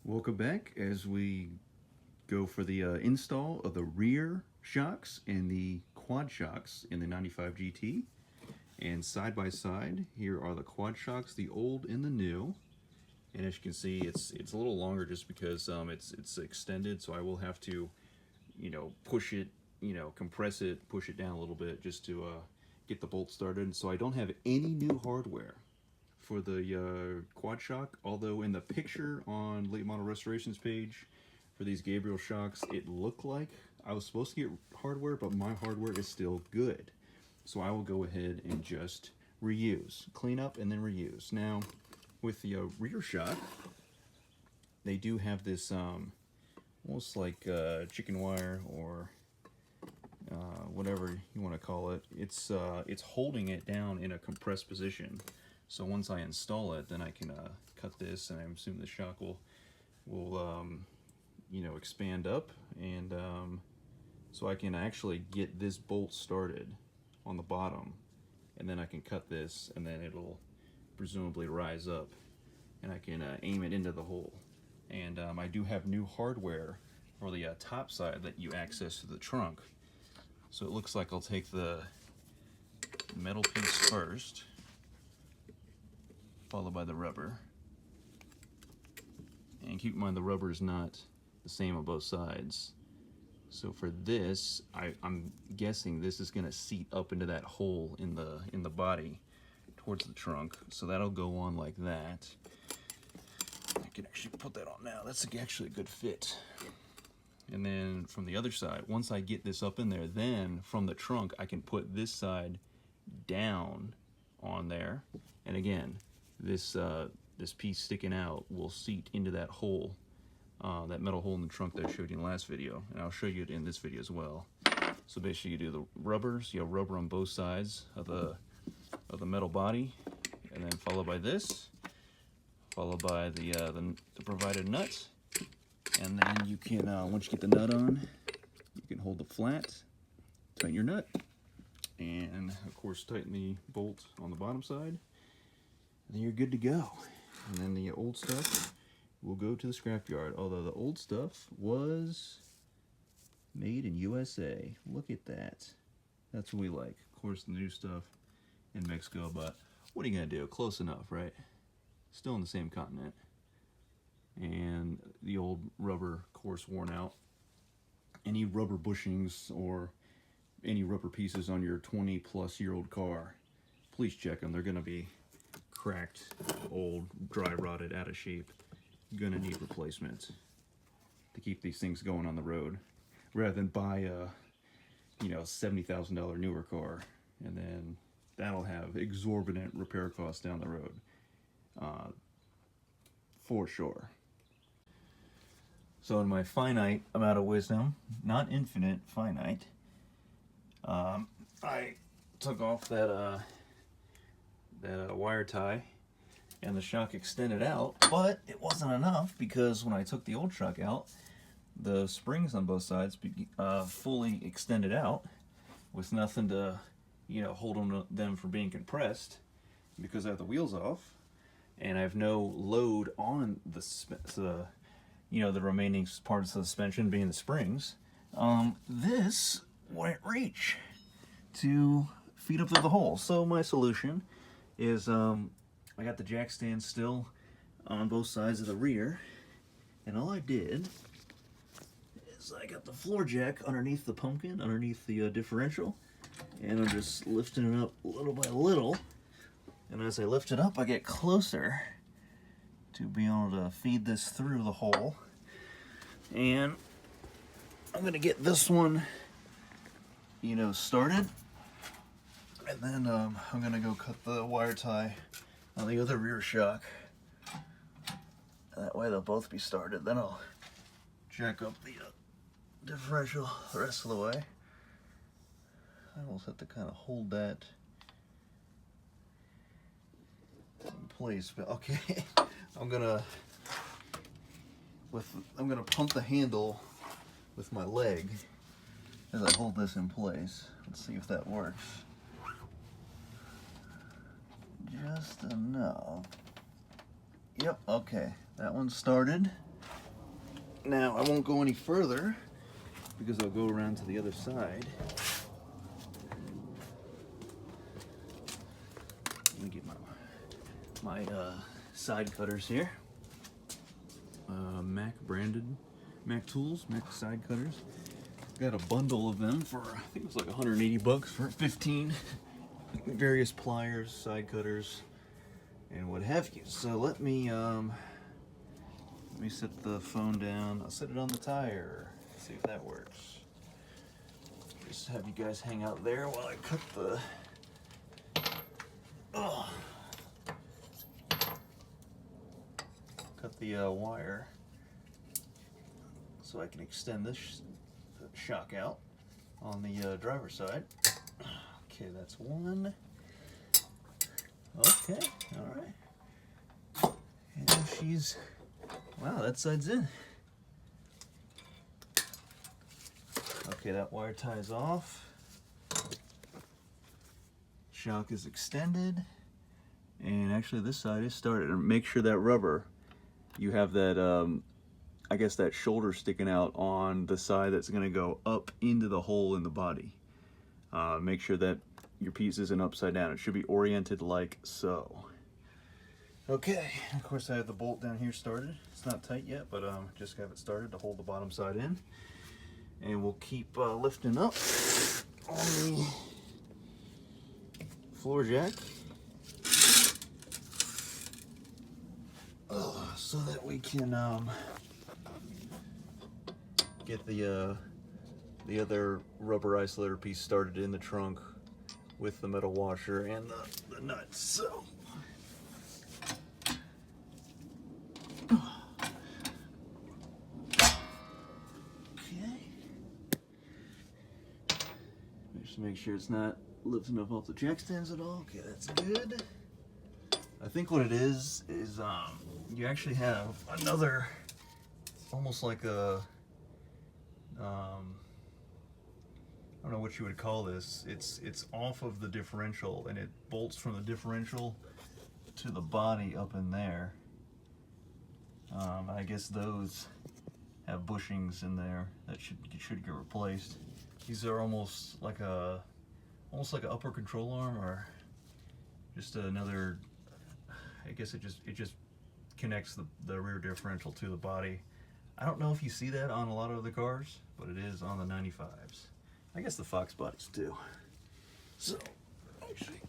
Welcome back as we go for the install of the rear shocks and the quad shocks in the 95 GT. And side by side, here are the quad shocks, the old and the new. And as you can see, it's a little longer just because it's extended, so I will have to, push it, compress it, push it down a little bit just to get the bolt started. So I don't have any new hardware for the quad shock, although in the picture on Late Model Restoration's page for these Gabriel shocks, it looked like I was supposed to get hardware, but my hardware is still good. So I will go ahead and just reuse, clean up and then reuse. Now, with the rear shock, they do have this almost like chicken wire or whatever you want to call it. It's holding it down in a compressed position. So once I install it, then I can cut this, and I assume the shock will expand up, and so I can actually get this bolt started on the bottom, and then I can cut this, and then it'll presumably rise up, and I can aim it into the hole. And I do have new hardware for the top side that you access to the trunk. So it looks like I'll take the metal piece first, followed by the rubber. And keep in mind the rubber is not the same on both sides. So for this, I'm guessing this is going to seat up into that hole in the body towards the trunk. So that'll go on like that. I can actually put that on now. That's actually a good fit. And then from the other side, once I get this up in there, then from the trunk I can put this side down on there. And again, this piece sticking out will seat into that hole, that metal hole in the trunk that I showed you in the last video, and I'll show you it in this video as well. So basically, you do the rubbers. You have rubber on both sides of the metal body, and then followed by this, followed by the provided nut, and then you can once you get the nut on, you can hold it flat, tighten your nut, and of course tighten the bolt on the bottom side. Then you're good to go. And then the old stuff will go to the scrapyard. Although the old stuff was made in USA. Look at that. That's what we like. Of course, the new stuff in Mexico, but what are you gonna do? Close enough, right? Still in the same continent. And the old rubber, of course, worn out. Any rubber bushings or any rubber pieces on your 20-plus-year-old car, please check them. They're gonna be cracked, old, dry rotted, out of shape. Gonna need replacements to keep these things going on the road, rather than buy a $70,000 newer car, and then that'll have exorbitant repair costs down the road, for sure. So in my finite amount of wisdom, not infinite, finite, I took off that wire tie, and the shock extended out, but it wasn't enough because when I took the old shock out, the springs on both sides fully extended out with nothing to hold them from being compressed, because I have the wheels off and I have no load on the remaining parts of the suspension, being the springs. This wouldn't reach to feed up to the hole. So my solution is I got the jack stand still on both sides of the rear, and all I did is I got the floor jack underneath the pumpkin, underneath the differential, and I'm just lifting it up little by little. And as I lift it up, I get closer to being able to feed this through the hole. And I'm gonna get this one started. And then I'm gonna go cut the wire tie on the other rear shock. That way they'll both be started. Then I'll jack up the differential the rest of the way. I almost have to kind of hold that in place, but okay. I'm gonna pump the handle with my leg as I hold this in place. Let's see if that works. Just enough. Yep, okay. That one started. Now, I won't go any further because I'll go around to the other side. Let me get my side cutters here. Mac branded Mac tools, Mac side cutters. Got a bundle of them for, I think it was like 180 bucks for 15 various pliers, side cutters, and what have you. So let me set the phone down. I'll set it on the tire. See if that works. Just have you guys hang out there while I cut the wire so I can extend this shock out on the driver's side. Okay, that's one. Okay, all right. And she's, wow, that side's in. Okay, that wire ties off. Shock is extended. And actually this side is started. And make sure that rubber, you have that, I guess that shoulder sticking out on the side that's gonna go up into the hole in the body. Make sure that your piece isn't upside down. It should be oriented like so. Okay, of course I have the bolt down here started. It's not tight yet, but just have it started to hold the bottom side in. And we'll keep lifting up on the floor jack. So that we can get the other rubber isolator piece started in the trunk with the metal washer and the nuts. So okay, just make sure it's not lifting up off the jack stands at all. Okay, that's good. I think what it is you actually have another, almost like a I don't know what you would call this. It's off of the differential, and it bolts from the differential to the body up in there. I guess those have bushings in there that should get replaced. These are almost like an upper control arm, or just another. I guess it just connects the rear differential to the body. I don't know if you see that on a lot of the cars, but it is on the 95s. I guess the Fox bodies too. So, actually,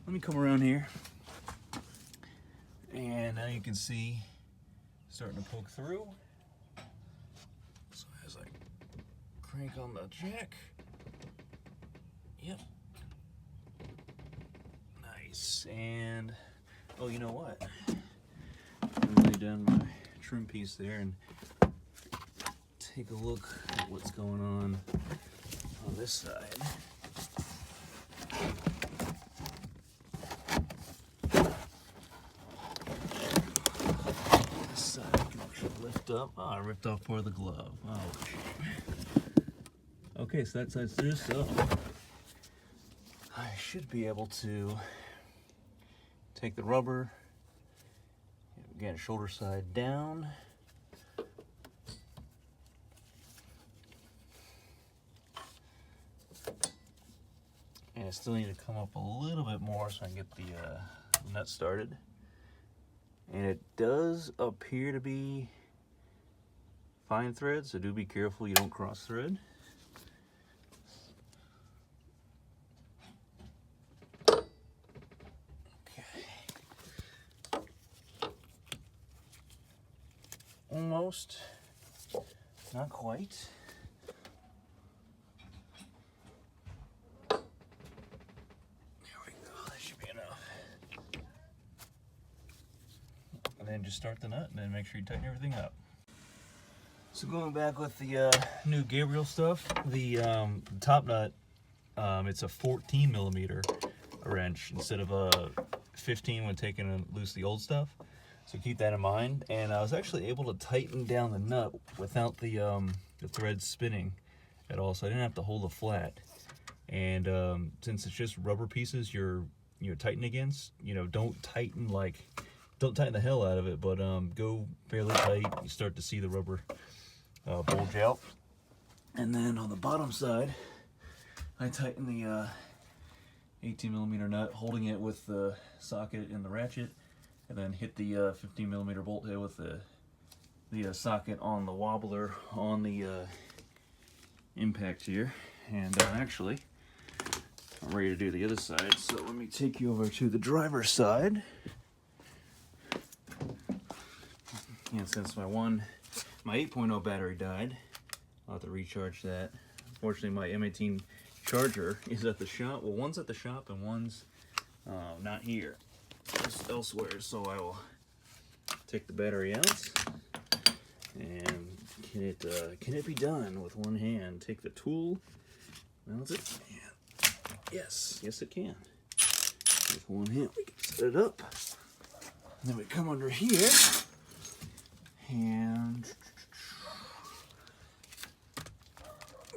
let me come around here. And now you can see starting to poke through. So as I crank on the jack, yep. Nice. And, oh, you know what? I'm gonna lay down my trim piece there and take a look at what's going on this side. This side I can actually lift up. Oh, I ripped off part of the glove. Oh, okay, so that side's through, so I should be able to take the rubber, again, shoulder side down. And I still need to come up a little bit more so I can get the nut started. And it does appear to be fine thread, so do be careful you don't cross thread. Almost, not quite. There we go, that should be enough. And then just start the nut and then make sure you tighten everything up. So going back with the new Gabriel stuff, the top nut, it's a 14 millimeter wrench instead of a 15 when taking loose the old stuff. So keep that in mind. And I was actually able to tighten down the nut without the thread spinning at all, so I didn't have to hold it flat. And since it's just rubber pieces you're tightening against, don't tighten like don't tighten the hell out of it, but go fairly tight. You start to see the rubber bulge out. And then on the bottom side, I tighten the 18mm nut, holding it with the socket and the ratchet, and then hit the 15mm bolt head with the socket on the wobbler on the impact here. And actually, I'm ready to do the other side, so let me take you over to the driver's side. And since my 8.0 battery died, I'll have to recharge that. Unfortunately, my M18 charger is at the shop. Well, one's at the shop and one's not here. It's elsewhere, so I will take the battery out. And can it be done with one hand? Take the tool, mount it, and yes it can. With one hand we can set it up. And then we come under here and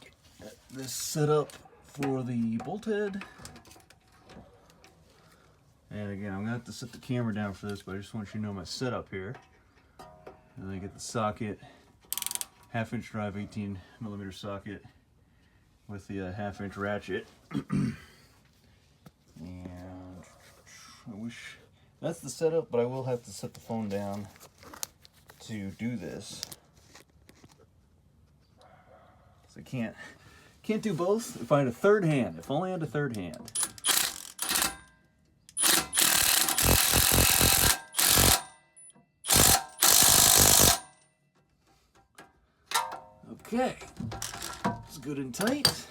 get this set up for the bolt head. And again, I'm gonna have to set the camera down for this, but I just want you to know my setup here. And then I get the socket, 1/2-inch drive 18mm socket with the 1/2-inch ratchet. And I wish that's the setup, but I will have to set the phone down to do this. So I can't do both. If I had a third hand, if only I had a third hand. Okay, it's good and tight.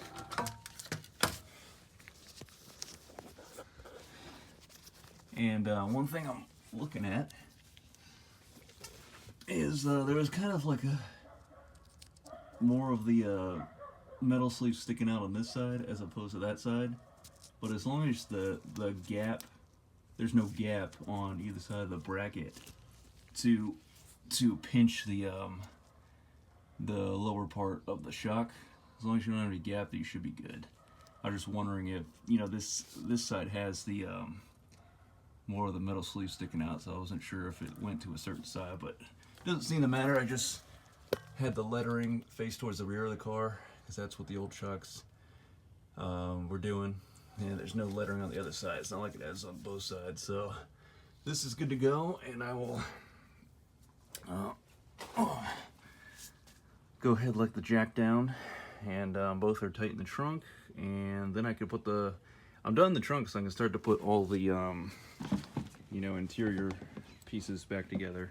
And one thing I'm looking at is there was kind of like more of the metal sleeve sticking out on this side as opposed to that side. But as long as the gap, there's no gap on either side of the bracket to pinch the lower part of the shock. As long as you don't have any gap, you should be good. I was just wondering if, you know, this side has the more of the metal sleeve sticking out, so I wasn't sure if it went to a certain side, but it doesn't seem to matter. I just had the lettering face towards the rear of the car, because that's what the old shocks were doing. And there's no lettering on the other side. It's not like it has on both sides. So this is good to go, and I will go ahead, let the jack down, and both are tight in the trunk. And then I could put I'm done in the trunk, so I can start to put all the you know, interior pieces back together.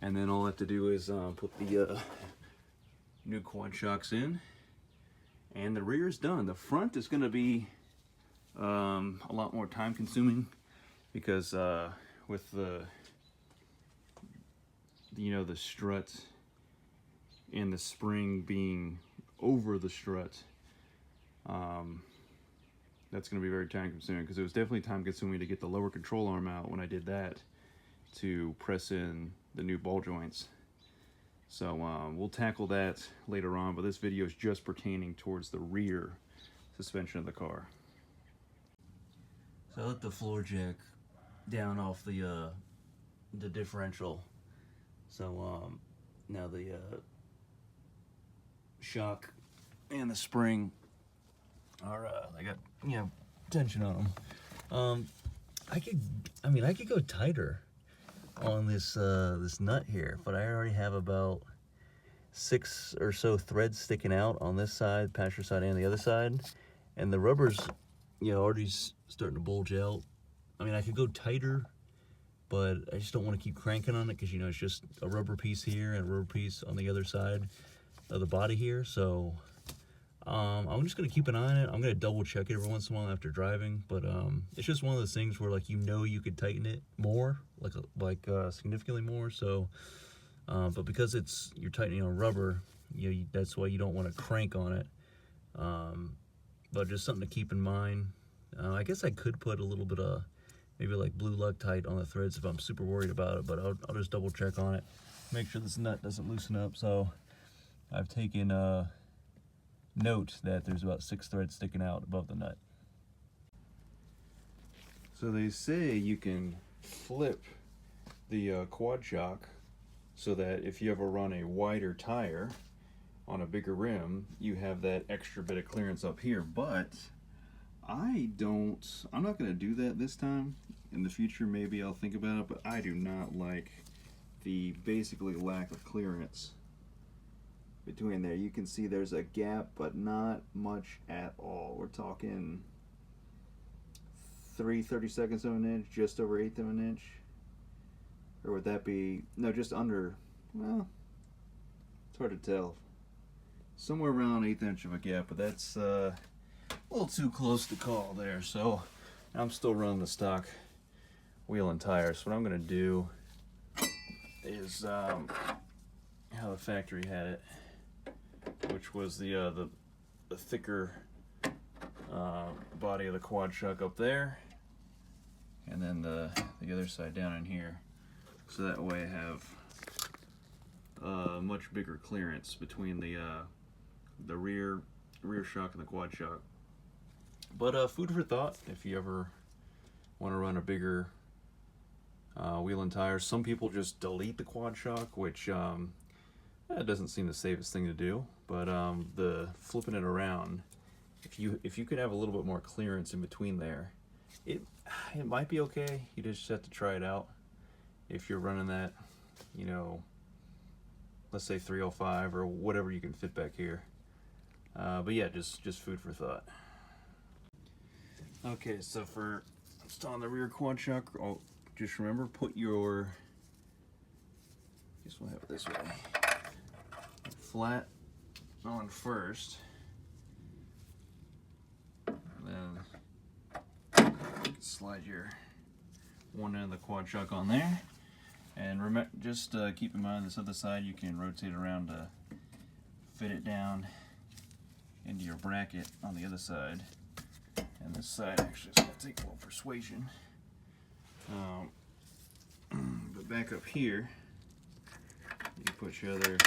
And then all I have to do is put the new quad shocks in, and the rear is done. The front is going to be a lot more time consuming, because with the the strut and the spring being over the strut, that's going to be very time consuming, because it was definitely time consuming to get the lower control arm out when I did that, to press in the new ball joints. So we'll tackle that later on, but this video is just pertaining towards the rear suspension of the car. So I let the floor jack down off the differential. So now the shock and the spring are they got, you know, tension on them. I could go tighter on this this nut here, but I already have about 6 or so threads sticking out on this side, passenger side, and the other side, and the rubber's, you know, already starting to bulge out. I mean, I could go tighter, but I just don't want to keep cranking on it, because, you know, it's just a rubber piece here and a rubber piece on the other side of the body here. So I'm just going to keep an eye on it. I'm going to double check it every once in a while after driving, but it's just one of those things where, like, you know, you could tighten it more, like significantly more. So but because you're tightening on rubber, you know, that's why you don't want to crank on it. But just something to keep in mind. I guess I could put a little bit of maybe like blue Loctite on the threads if I'm super worried about it, but I'll just double check on it, make sure this nut doesn't loosen up. So I've taken note that there's about 6 threads sticking out above the nut. So they say you can flip the quad shock so that if you ever run a wider tire on a bigger rim, you have that extra bit of clearance up here. But I'm not going to do that this time. In the future, maybe I'll think about it, but I do not like the basically lack of clearance between there. You can see there's a gap, but not much at all. We're talking 3/32 of an inch, just over 1/8 of an inch. Or would that be, no, just under, well, it's hard to tell. Somewhere around 1/8 inch of a gap, but that's a little too close to call there. So I'm still running the stock wheel and tires. So what I'm gonna do is how the factory had it, which was the thicker body of the quad shock up there, and then the other side down in here. So that way I have much bigger clearance between the rear shock and the quad shock. But food for thought if you ever want to run a bigger wheel and tires. Some people just delete the quad shock, which it doesn't seem the safest thing to do. But the flipping it around, if you could have a little bit more clearance in between there, it might be okay. You just have to try it out. If you're running that, you know, let's say 305 or whatever you can fit back here. But yeah, just food for thought. Okay, so for installing the rear quad shock, just remember, put your, I guess we'll have it this way, flat on first, and then slide your one end of the quad shock on there. And remember, just keep in mind this other side you can rotate around to fit it down into your bracket on the other side. And this side actually is going to take a little persuasion. But back up here, you put your other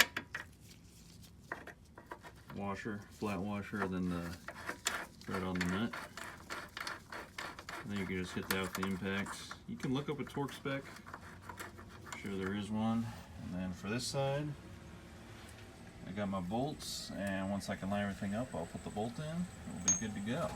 washer, flat washer, then thread on the nut. And then you can just hit that with the impacts. You can look up a torque spec. I'm sure there is one. And then for this side, I got my bolts, and once I can line everything up, I'll put the bolt in. We'll be good to go.